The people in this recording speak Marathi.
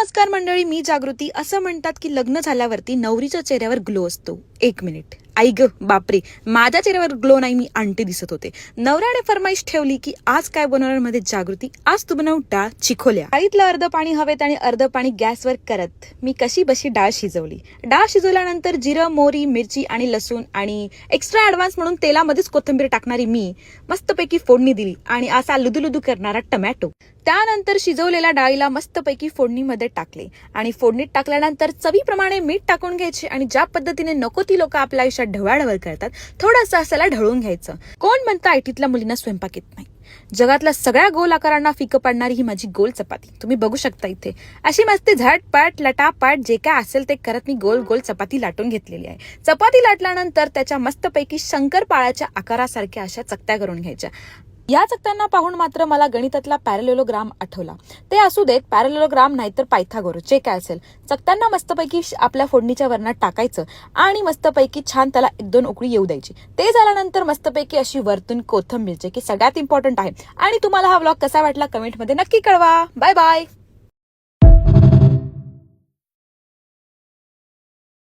नमस्कार मंडळी, मी जागृती. असं म्हणतात की लग्न झाल्यावरती नवरीच्या चेहऱ्यावर ग्लो असतो. 1 मिनिट, आई ग बापरे, माझ्या चेहऱ्यावर ग्लो नाही, मी आंटी दिसत होते. नवऱ्याने फरमाईश ठेवली की आज काय बनवणार मध्ये जागृती, आज तू बनव डाळ चिखोल्या. आईतलं अर्ध पाणी हवेत आणि अर्ध पाणी गॅसवर करत मी कशी बशी डाळ शिजवली. डाळ शिजवल्यानंतर जिरं, मोहरी, मिरची आणि लसूण आणि एक्स्ट्रा ऍडव्हान्स म्हणून तेलामध्येच कोथिंबीर टाकणारी मी मस्तपैकी फोडणी दिली आणि असा लुदुलुदू करणारा टमॅटो. त्यानंतर शिजवलेल्या डाळीला मस्तपैकी फोडणीमध्ये टाकले आणि फोडणीत टाकल्यानंतर चवीप्रमाणे मीठ टाकून घ्यायचे आणि ज्या पद्धतीने नको ती लोक आपल्या आयुष्यात ढवळाढवळ करतात, थोडंसं असायला ढळून घ्यायचं. कोण म्हणतं आयटीतल्या मुलींना स्वयंपाक येत नाही? जगातल्या सगळ्या गोल आकारांना फिकं पाडणारी ही माझी गोल चपाती तुम्ही बघू शकता इथे. अशी मस्ती झटपट लटापट जे काय असेल ते करत मी गोल गोल चपाती लाटून घेतलेली आहे. चपाती लाटल्यानंतर त्याच्या मस्तपैकी शंकरपाळ्याच्या आकारासारख्या अशा चकत्या करून घ्यायच्या. या चकत्यांना पाहून मात्र मला गणितातला पॅरलेलोग्राम आठवला. ते असू देत, पॅरलेलोग्राम नाहीतर पायथागोरस, जे काय असेल. चकत्यांना मस्तपैकी आपल्या फोडणीच्या वरणात टाकायचं आणि मस्तपैकी छान त्याला 1-2 उकळी येऊ द्यायची. ते झाल्यानंतर मस्तपैकी अशी वरतून कोथिंबीर, जे की सगळ्यात इम्पॉर्टंट आहे. आणि तुम्हाला हा व्लॉग कसा वाटला कमेंटमध्ये नक्की कळवा. Bye bye.